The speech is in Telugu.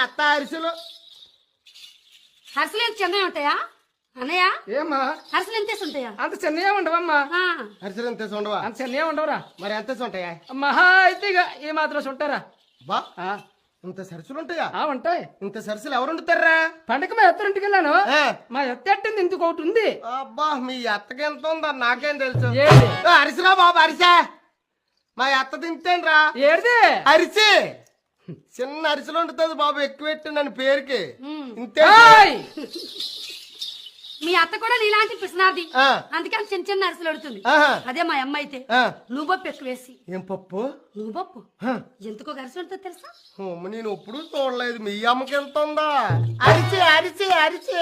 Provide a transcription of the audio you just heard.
అత్త అరిసెలు. అరిసెలు ఎంత చిన్నవి ఉంటాయా అన్నయ్య? ఏమ్మా అరిసెలు ఎంత ఉంటాయా? అంత చిన్నయే ఉండవమ్మా. అరిసెలు ఎంత ఉండవా? అంత చిన్నయే ఉండవురా. మరి ఎంత ఉంటాయా? మహా అయితే ఇక ఏ మాత్రం ఉంటారా? బా ఇంత సరుసులు ఉంటాయా? ఉంటాయి. ఇంత సరుసులు ఎవరు వండుతారా? పండగ మా ఎత్తరింటికి వెళ్ళాను. మా ఎత్త ఎట్టింది ఇందుకు ఒకటి ఉంది. అబ్బా మీ అత్తకి ఎంత ఉందా నాకేం తెలుసు. ఏది అరిసిరా బాబు అరిసా. మా అత్త తింటేనరా ఏది అరిసి. చిన్న అరిసెలు వండుతుంది బాబు, ఎక్కువ పెట్టిండని పేరుకి. ఇంతే. మీ అత్త కూడా నీలాంటి పిసినాది, అందుకని చిన్న చిన్న అరిసెలు అడుగుతుంది. అదే మా అమ్మ అయితే నువ్వు ఎక్కువ వేసి. ఏం పప్పు? నువ్వు ఎందుకో అరిసెలు ఉంటుంది తెలుసా? నేను ఎప్పుడు చూడలేదు. మీ అమ్మకి ఎంత ఉందా? అరిచి అరిచి అరిచి